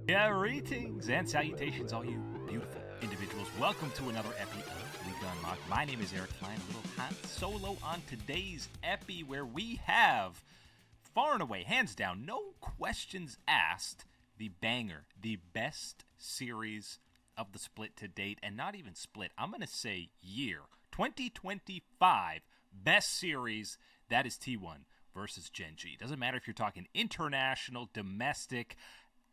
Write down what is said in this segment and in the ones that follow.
Greetings and salutations, all you beautiful individuals. Welcome to another Epi of League Unlocked. My name is Eric flying a little hot solo on today's Epi, where we have, far and away, hands down, no questions asked, the banger, the best series of the split to date, and not even split, I'm going to say year, 2025, best series, that is T1 versus GenG. Doesn't matter if you're talking international, domestic,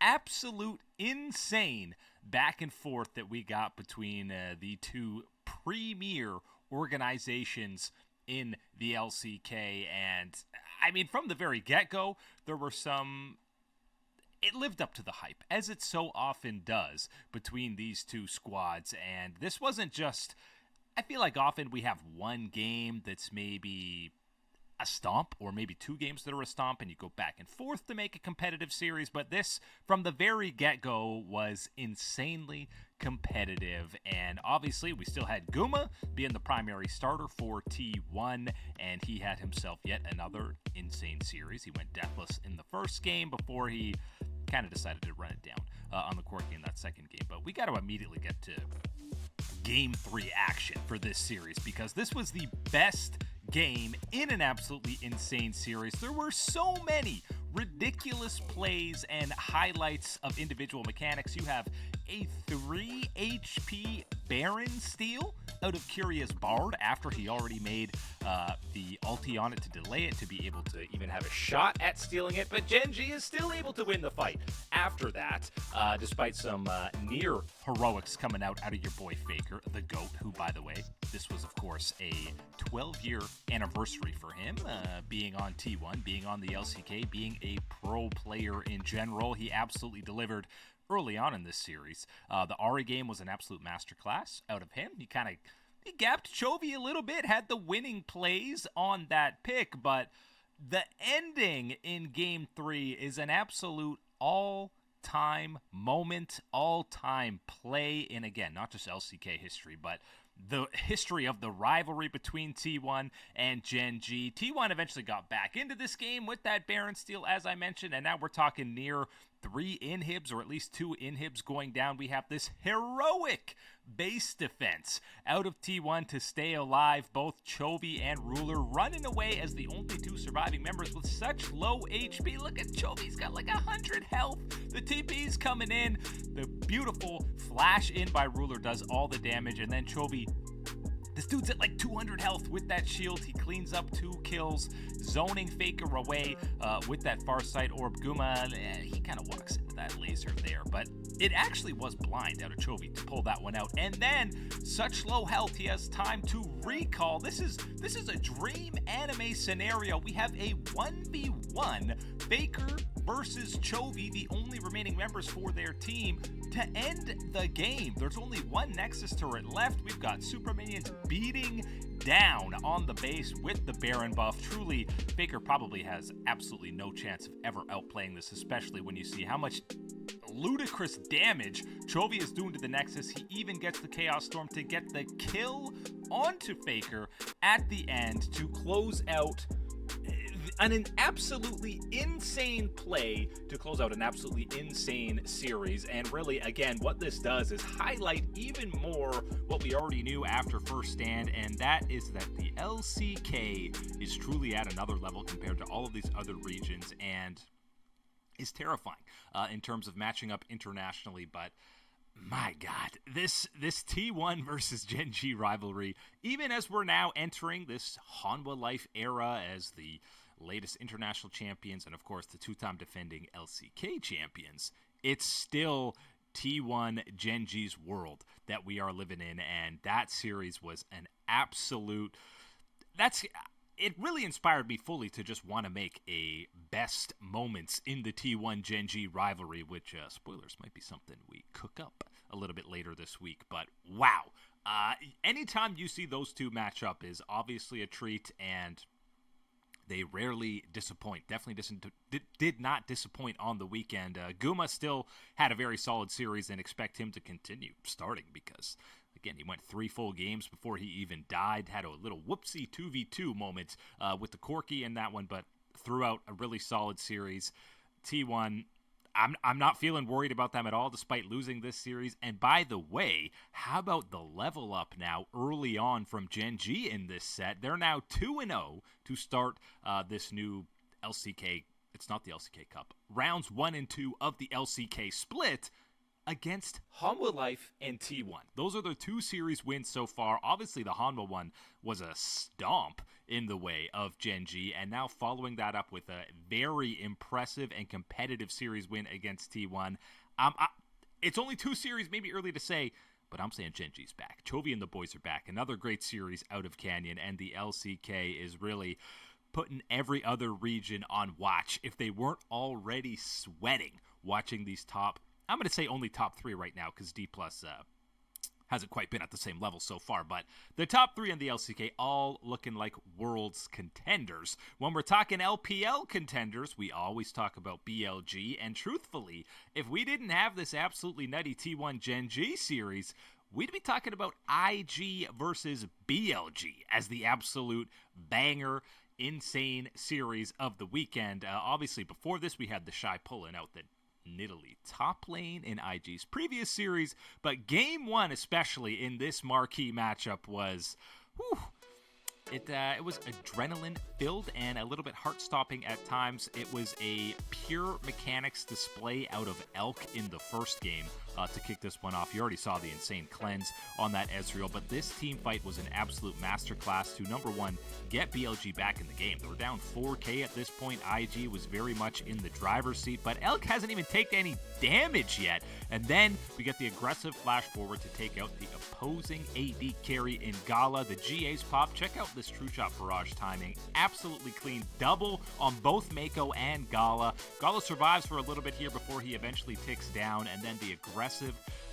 absolute insane back and forth that we got between the two premier organizations in the LCK. And I mean, from the very get-go, there were some... It lived up to the hype, as it so often does between these two squads. And this wasn't just... I feel like often we have one game that's maybe a stomp, or maybe two games that are a stomp, and you go back and forth to make a competitive series. But this, from the very get-go, was insanely competitive. And obviously, we still had Guma being the primary starter for T1, and he had himself yet another insane series. He went deathless in the first game before he kind of decided to run it down on the Corki in that second game. But we got to immediately get to Game 3 action for this series, because this was the best game in an absolutely insane series. There were so many ridiculous plays and highlights of individual mechanics. You have a 3 HP Baron steal out of Curious Bard after he already made the ulti on it to delay it, to be able to even have a shot at stealing it. But GenG is still able to win the fight after that, despite some near heroics coming out of your boy Faker, the GOAT, who, by the way, this was, of course, a 12-year anniversary for him, being on T1, being on the LCK, being a pro player in general. He absolutely delivered early on in this series. The Ahri game was an absolute masterclass out of him. He gapped Chovy a little bit, had the winning plays on that pick, but the ending in Game 3 is an absolute all-time moment, all-time play in, again, not just LCK history, but the history of the rivalry between T1 and GenG. T1 eventually got back into this game with that Baron steal, as I mentioned, and now we're talking near 3 inhibs, or at least 2 inhibs going down. We have this heroic base defense out of T1 to stay alive. Both Chovy and Ruler running away as the only 2 surviving members with such low HP. Look at Chovy, he's got like 100 health. The TP's coming in. The beautiful flash in by Ruler does all the damage, and then Chovy, this dude's at like 200 health with that shield. He cleans up 2 kills, zoning Faker away with that far side orb. Guma, he kind of walks into that laser there, but it actually was blind out of Chovy to pull that one out. And then, such low health, he has time to recall. This is a dream anime scenario. We have a 1v1 Faker versus Chovy, the only remaining members for their team, to end the game. There's only one Nexus turret left. We've got super minions beating down on the base with the Baron buff. Truly, Faker probably has absolutely no chance of ever outplaying this, especially when you see how much ludicrous damage Chovy is doing to the Nexus. He even gets the Chaos Storm to get the kill onto Faker at the end to close out an absolutely insane play, to close out an absolutely insane series. And really, again, what this does is highlight even more what we already knew after first stand, and that is that the LCK is truly at another level compared to all of these other regions, and is terrifying in terms of matching up internationally. But my God, this T1 versus GenG rivalry, even as we're now entering this Hanwha Life era as the latest international champions, and of course the 2-time defending LCK champions, it's still T1 GenG's world that we are living in. And that series was an absolute... It really inspired me fully to just want to make a best moments in the T1 GenG rivalry, which, spoilers, might be something we cook up a little bit later this week. But wow, anytime you see those two match up is obviously a treat, and they rarely disappoint. Definitely did not disappoint on the weekend. Guma still had a very solid series, and expect him to continue starting, because again, he went 3 full games before he even died. Had a little whoopsie 2v2 moment with the Corki in that one, but throughout a really solid series. T1, I'm not feeling worried about them at all, despite losing this series. And by the way, how about the level up now early on from GenG in this set? They're now 2-0 to start this new LCK. It's not the LCK Cup. Rounds 1 and 2 of the LCK split against Hanwha Life and T1. Those are their 2 series wins so far. Obviously, the Hanwha one was a stomp in the way of GenG, and now following that up with a very impressive and competitive series win against T1. It's only 2 series, maybe early to say, but I'm saying GenG's back. Chovy and the boys are back. Another great series out of Canyon, and the LCK is really putting every other region on watch if they weren't already sweating watching these top, I'm going to say only top 3 right now because D+ hasn't quite been at the same level so far, but the top 3 in the LCK all looking like Worlds contenders. When we're talking LPL contenders, we always talk about BLG, and truthfully, if we didn't have this absolutely nutty T1 GenG series, we'd be talking about IG versus BLG as the absolute banger, insane series of the weekend. Obviously, before this, we had the Shy pulling out the Nidalee top lane in IG's previous series, but game 1, especially in this marquee matchup, was it was adrenaline filled and a little bit heart-stopping at times. It was a pure mechanics display out of ELK in the first game to kick this one off. You already saw the insane cleanse on that Ezreal, but this team fight was an absolute masterclass to, number one, get BLG back in the game. They were down 4K at this point. IG was very much in the driver's seat, but ELK hasn't even taken any damage yet. And then we get the aggressive flash forward to take out the opposing AD carry in Gala. The GA's pop. Check out this true shot barrage timing. Absolutely clean. Double on both Mako and Gala. Gala survives for a little bit here before he eventually ticks down, and then the aggressive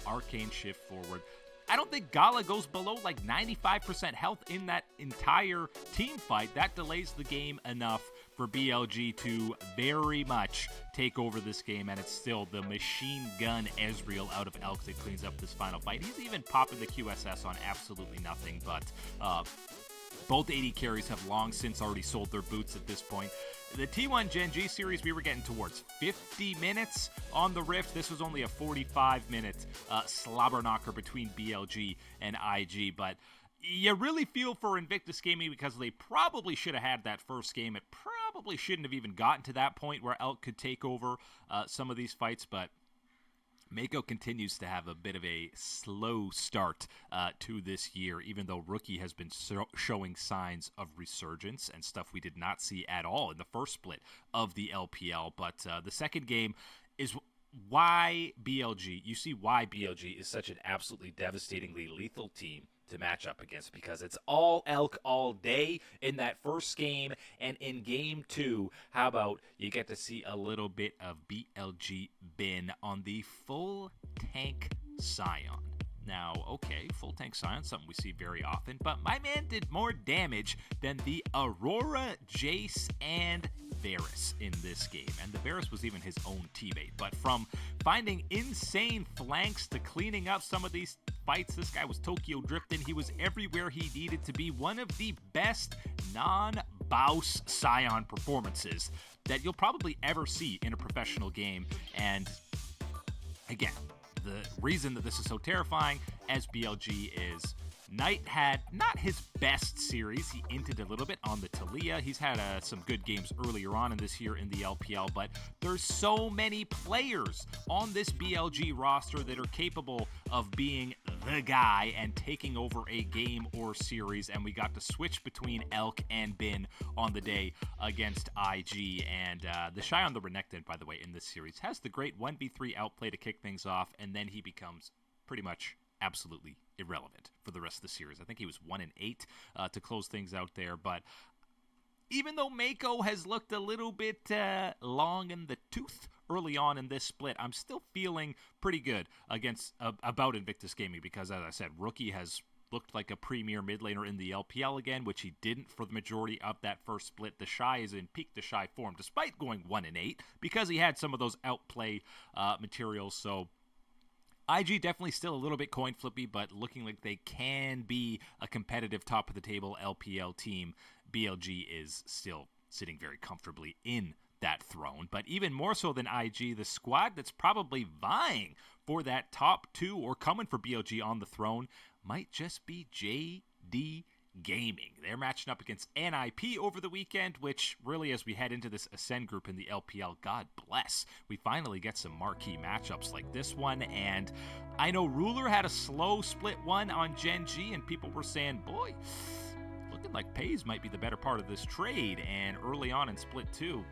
arcane shift forward. I don't think Gala goes below like 95% health in that entire team fight. That delays the game enough for BLG to very much take over this game, and it's still the machine gun Ezreal out of ELK that cleans up this final fight. He's even popping the QSS on absolutely nothing, but both AD carries have long since already sold their boots at this point. The T1 GenG series, we were getting towards 50 minutes on the Rift. This was only a 45-minute slobber knocker between BLG and IG, but you really feel for Invictus Gaming because they probably should have had that first game. It probably shouldn't have even gotten to that point where ELK could take over some of these fights, but Mako continues to have a bit of a slow start to this year, even though Rookie has been showing signs of resurgence and stuff we did not see at all in the first split of the LPL. But the second game is why BLG, you see why BLG is such an absolutely devastatingly lethal team to match up against, because it's all ELK all day in that first game, and in game 2, how about you get to see a little bit of BLG bin on the full tank Scion. Now, okay, full tank Scion, something we see very often, but my man did more damage than the Aurora, Jace, and Varus in this game, and the Varus was even his own teammate. But from finding insane flanks to cleaning up some of these fights, this guy was Tokyo drifting. He was everywhere he needed to be. One of the best non-Baus Scion performances that you'll probably ever see in a professional game. And again, the reason that this is so terrifying as BLG is Knight had not his best series. He inted a little bit on the Talia. He's had some good games earlier on in this year in the LPL, but there's so many players on this BLG roster that are capable of being the guy and taking over a game or series, and we got to switch between ELK and Bin on the day against IG, and the Shy on the Renekton, by the way, in this series has the great 1v3 outplay to kick things off, and then he becomes pretty much absolutely irrelevant for the rest of the series. I think he was 1-8 to close things out there, but even though Mako has looked a little bit long in the tooth early on in this split, I'm still feeling pretty good about Invictus Gaming because, as I said, Rookie has looked like a premier mid laner in the LPL again, which he didn't for the majority of that first split. The Shy is in peak the Shy form, despite going 1-8, because he had some of those outplay materials, so IG definitely still a little bit coin flippy, but looking like they can be a competitive top of the table LPL team. BLG is still sitting very comfortably in that throne. But even more so than IG, the squad that's probably vying for that top 2 or coming for BLG on the throne might just be JD Gaming. They're matching up against NIP over the weekend, which really, as we head into this Ascend group in the LPL, God bless, we finally get some marquee matchups like this one. And I know Ruler had a slow split 1 on GenG, and people were saying, boy, looking like FaZe might be the better part of this trade. And early on in split 2,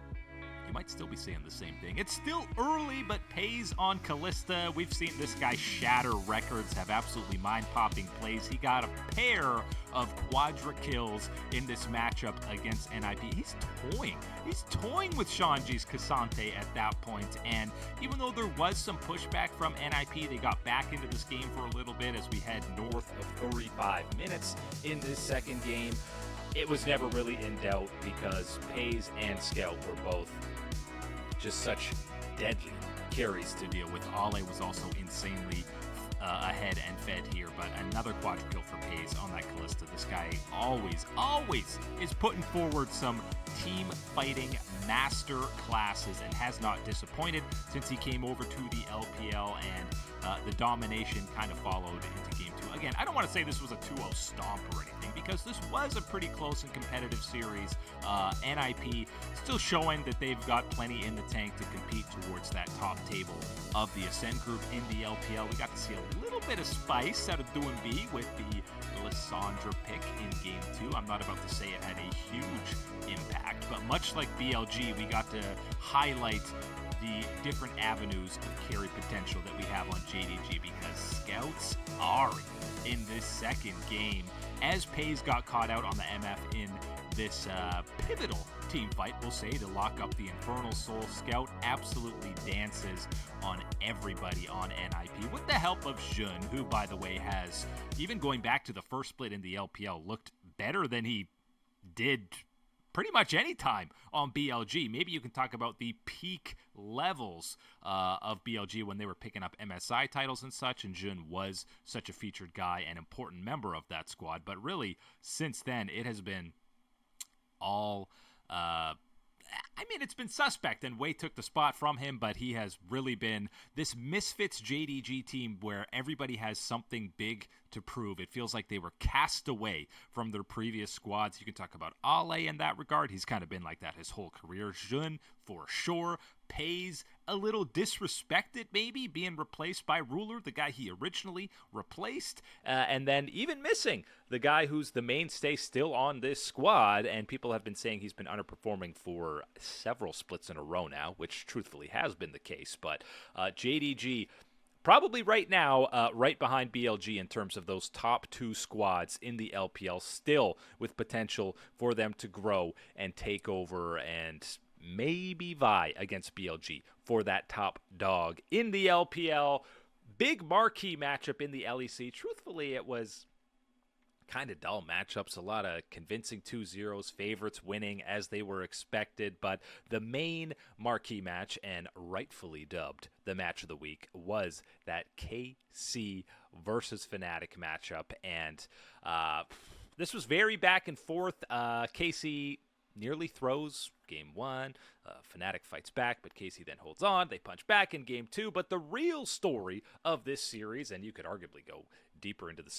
you might still be saying the same thing. It's still early, but FaZe on Kalista. We've seen this guy shatter records, have absolutely mind-popping plays. He got a pair of quadra kills in this matchup against NIP. He's toying with Shanji's Cassante at that point. And even though there was some pushback from NIP, they got back into this game for a little bit as we head north of 35 minutes in this second game. It was never really in doubt because FaZe and Scout were both just such deadly carries to deal with. Ale was also insanely ahead and fed here, but another quadra kill for FaZe on that Kalista. This guy always is putting forward some team fighting master classes and has not disappointed since he came over to the LPL, and the domination kind of followed into game 2. Again, I don't want to say this was a 2-0 stomp or anything, because this was a pretty close and competitive series. NIP still showing that they've got plenty in the tank to compete towards that top table of the Ascend group in the LPL. We got to see a little bit of spice out of DoinB with the Lissandra pick in game 2. I'm not about to say it had a huge impact, but much like BLG, we got to highlight the different avenues of carry potential that we have on JDG, because Scouts are in this second game, as FaZe got caught out on the MF in this pivotal team fight, we'll say, to lock up the Infernal Soul. Scout absolutely dances on everybody on NIP with the help of Jun, who, by the way, has, even going back to the first split in the LPL, looked better than he did pretty much any time on BLG. Maybe you can talk about the peak levels of BLG when they were picking up MSI titles and such, and Jun was such a featured guy and important member of that squad. But really, since then, it has been all it's been suspect, and Wei took the spot from him, but he has really been this Misfits JDG team where everybody has something big to prove. It feels like they were cast away from their previous squads. You can talk about Ale in that regard. He's kind of been like that his whole career. Jun, for sure. FaZe, a little disrespected maybe, being replaced by Ruler, the guy he originally replaced. And then even missing the guy who's the mainstay still on this squad, and people have been saying he's been underperforming for several splits in a row now, which truthfully has been the case. But JDG, probably right now, right behind BLG in terms of those top 2 squads in the LPL, still with potential for them to grow and take over and maybe vie against BLG for that top dog in the LPL. Big marquee matchup in the LEC. Truthfully, it was kind of dull matchups, a lot of convincing 2-0s, favorites winning as they were expected, but the main marquee match, and rightfully dubbed the match of the week, was that KC versus Fnatic matchup, and this was very back and forth. KC nearly throws game 1. Fnatic fights back, but KC then holds on. They punch back in game 2. But the real story of this series, and you could arguably go deeper into the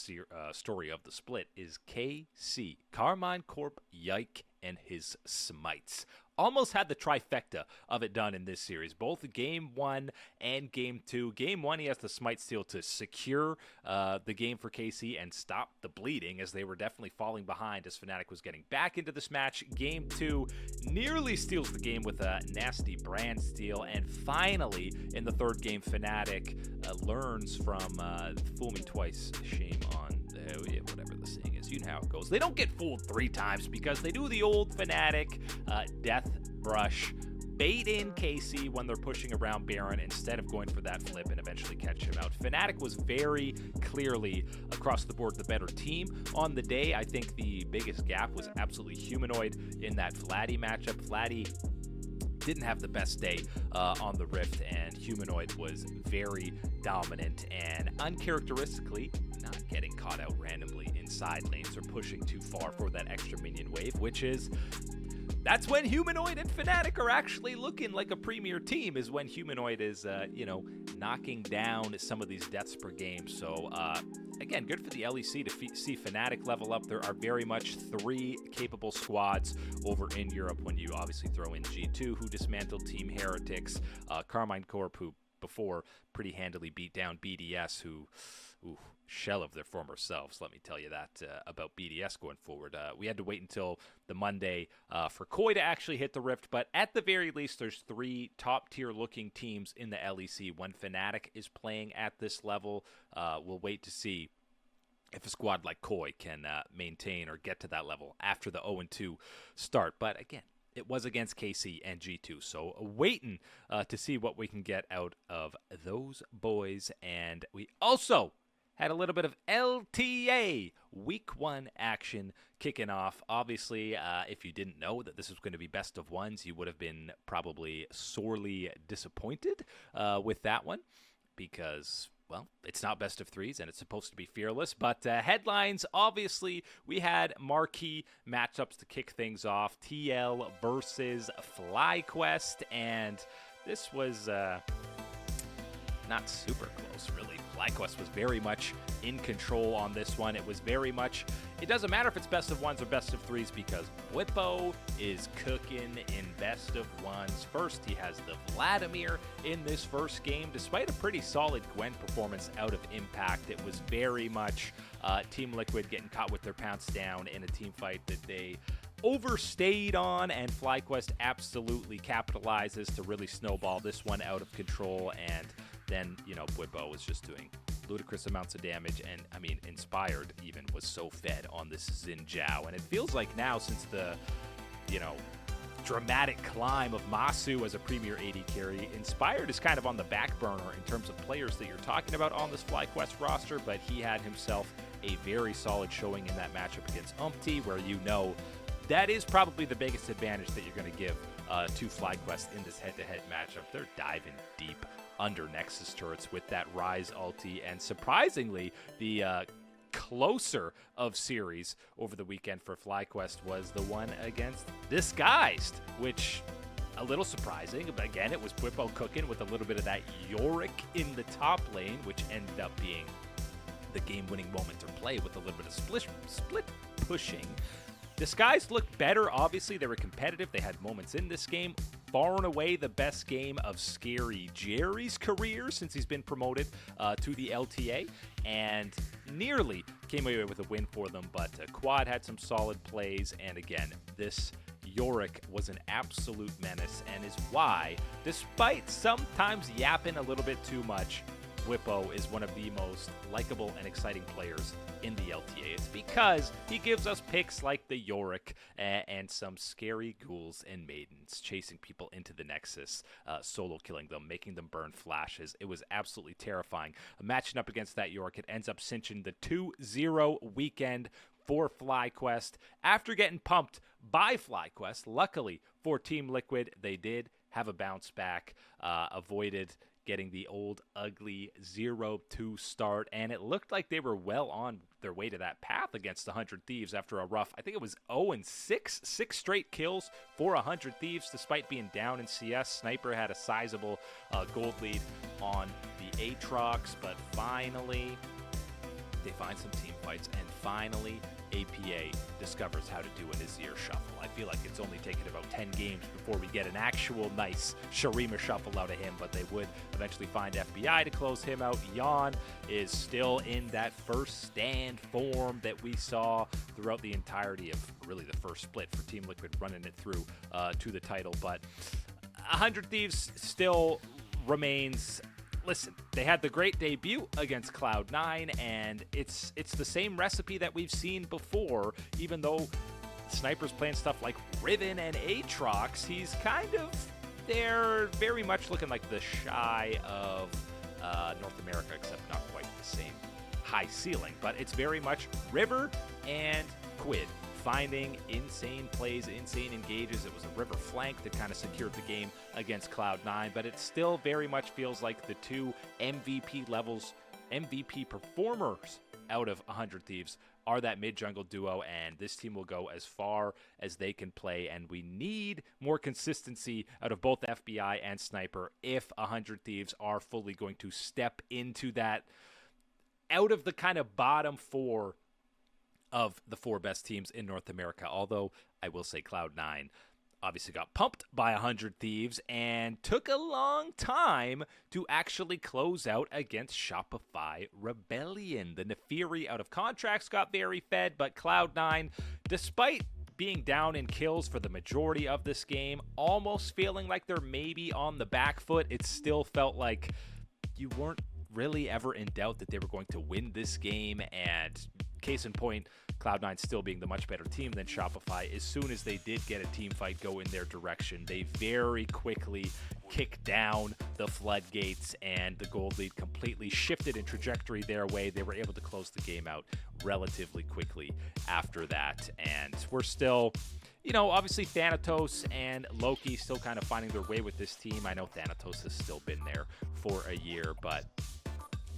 story of the split, is KC, Carmine Corp, Yike, and his smites. Almost had the trifecta of it done in this series, both game 1 and game 2. Game 1, he has the smite steal to secure the game for KC and stop the bleeding, as they were definitely falling behind as Fnatic was getting back into this match. Game 2 nearly steals the game with a nasty brand steal, and finally, in the third game, Fnatic learns from fool me twice, shame on whatever the saying is. You know how it goes. They don't get fooled 3 times because they do the old Fnatic death brush, bait in KC when they're pushing around Baron instead of going for that flip and eventually catch him out. Fnatic was very clearly across the board the better team on the day. I think the biggest gap was absolutely Humanoid in that Vladdy matchup. Vladdy didn't have the best day on the Rift, and Humanoid was very dominant and uncharacteristically not getting caught out randomly in side lanes or pushing too far for that extra minion wave, which is That's when Humanoid and Fnatic are actually looking like a premier team, is when Humanoid is, knocking down some of these deaths per game. So, again, good for the LEC to see Fnatic level up. There are very much 3 capable squads over in Europe when you obviously throw in G2, who dismantled Team Heretics, Carmine Corp, who before pretty handily beat down BDS, who... shell of their former selves, let me tell you that about BDS going forward. We had to wait until the Monday for Koi to actually hit the Rift, but at the very least, there's 3 top-tier looking teams in the LEC. When Fnatic is playing at this level, we'll wait to see if a squad like Koi can maintain or get to that level after the 0-2 start. But again, it was against KC and G2, so waiting to see what we can get out of those boys. And we also had a little bit of LTA Week 1 action kicking off. Obviously, if you didn't know that this was going to be best of ones, you would have been probably sorely disappointed with that one because, well, it's not best of 3s and it's supposed to be fearless. But headlines, obviously, we had marquee matchups to kick things off. TL versus FlyQuest, and this was... not super close, really. FlyQuest was very much in control on this one. It was very much, it doesn't matter if it's best of 1s or best of 3s because Whippo is cooking in best of 1s. First, he has the Vladimir in this first game. Despite a pretty solid Gwen performance out of Impact, it was very much Team Liquid getting caught with their pants down in a team fight that they overstayed on, and FlyQuest absolutely capitalizes to really snowball this one out of control. And then, Bwipo was just doing ludicrous amounts of damage, and, Inspired even was so fed on this Xin Zhao. And it feels like now, since the, dramatic climb of Masu as a premier AD carry, Inspired is kind of on the back burner in terms of players that you're talking about on this FlyQuest roster, but he had himself a very solid showing in that matchup against Umpty, where that is probably the biggest advantage that you're going to give to FlyQuest in this head-to-head matchup. They're diving deep under Nexus turrets with that Rise ulti, and surprisingly, the closer of series over the weekend for FlyQuest was the one against Disguised, which a little surprising. But again, it was Bwipo cooking with a little bit of that Yorick in the top lane, which ended up being the game-winning moment or play with a little bit of split pushing. Disguised looked better. Obviously, they were competitive. They had moments in this game. Far and away the best game of Scary Jerry's career since he's been promoted to the LTA, and nearly came away with a win for them. But Quad had some solid plays, and again, this Yorick was an absolute menace, and is why, despite sometimes yapping a little bit too much, Whippo is one of the most likable and exciting players in the LTA. It's because he gives us picks like the Yorick and some scary ghouls and maidens chasing people into the Nexus, solo killing them, making them burn flashes. It was absolutely terrifying. Matching up against that Yorick, it ends up cinching the 2-0 weekend for FlyQuest. After getting pumped by FlyQuest, luckily for Team Liquid, they did have a bounce back, avoided getting the old ugly 0-2 start, and it looked like they were well on their way to that path against the 100 Thieves after a rough, I think it was 0-6, 6 straight kills for 100 Thieves despite being down in CS. Sniper had a sizable gold lead on the Aatrox, but finally they find some team fights, and finally APA discovers how to do an Azir shuffle. I feel like it's only taken about 10 games before we get an actual nice Sharima shuffle out of him, but they would eventually find FBI to close him out. Yan is still in that first stand form that we saw throughout the entirety of really the first split for Team Liquid, running it through to the title. But 100 Thieves still remains... Listen, they had the great debut against Cloud9, and it's the same recipe that we've seen before. Even though Sniper's playing stuff like Riven and Aatrox, he's kind of, they're very much looking like the Shy of North America, except not quite the same high ceiling. But it's very much River and Quid finding insane plays, insane engages. It was a River flank that kind of secured the game against Cloud9, but it still very much feels like the two MVP performers out of 100 Thieves are that mid-jungle duo, and this team will go as far as they can play, and we need more consistency out of both FBI and Sniper if 100 Thieves are fully going to step into that out of the kind of bottom 4 of the 4 best teams in North America. Although I will say Cloud9 obviously got pumped by 100 Thieves and took a long time to actually close out against Shopify Rebellion. The Nefiri out of contracts got very fed, but Cloud9, despite being down in kills for the majority of this game, almost feeling like they're maybe on the back foot, it still felt like you weren't really ever in doubt that they were going to win this game. And case in point, Cloud9 still being the much better team than Shopify. As soon as they did get a team fight go in their direction, they very quickly kicked down the floodgates, and the gold lead completely shifted in trajectory their way. They were able to close the game out relatively quickly after that. And we're still, obviously Thanatos and Loki still kind of finding their way with this team. I know Thanatos has still been there for a year, but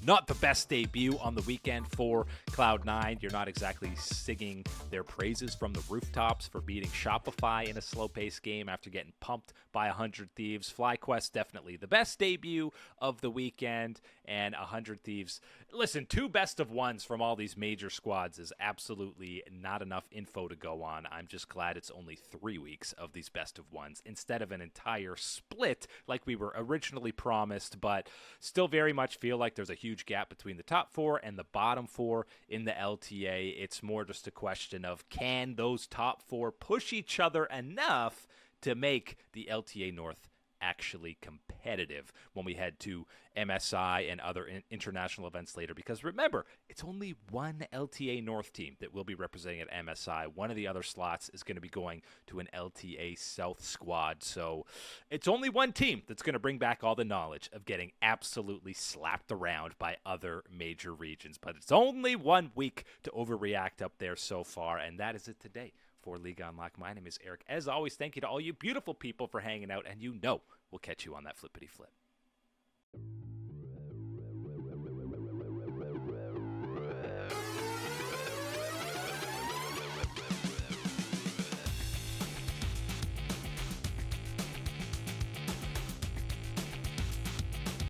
not the best debut on the weekend for Cloud9. You're not exactly singing their praises from the rooftops for beating Shopify in a slow-paced game after getting pumped by 100 Thieves. FlyQuest definitely the best debut of the weekend, and 100 Thieves. Listen, 2 best of ones from all these major squads is absolutely not enough info to go on. I'm just glad it's only 3 weeks of these best of ones instead of an entire split like we were originally promised, but still very much feel like there's a huge gap between the top 4 and the bottom 4 in the LTA. It's more just a question of, can those top 4 push each other enough to make the LTA North actually competitive when we head to MSI and other international events later? Because remember, it's only one LTA North team that will be representing at MSI. One of the other slots is going to be going to an LTA South squad. So it's only one team that's going to bring back all the knowledge of getting absolutely slapped around by other major regions. But it's only 1 week to overreact up there so far, and that is it today for League Unlock. My name is Eric. As always, thank you to all you beautiful people for hanging out, and we'll catch you on that flippity flip.